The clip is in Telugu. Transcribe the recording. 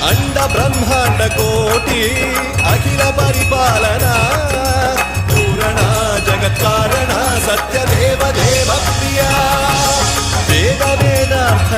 అండ బ్రహ్మాండ కోటి అఖిల పరిపాలన పూరణ జగత్కారణ సత్యదేవ దేవ ప్రియ వేద వేదార్థ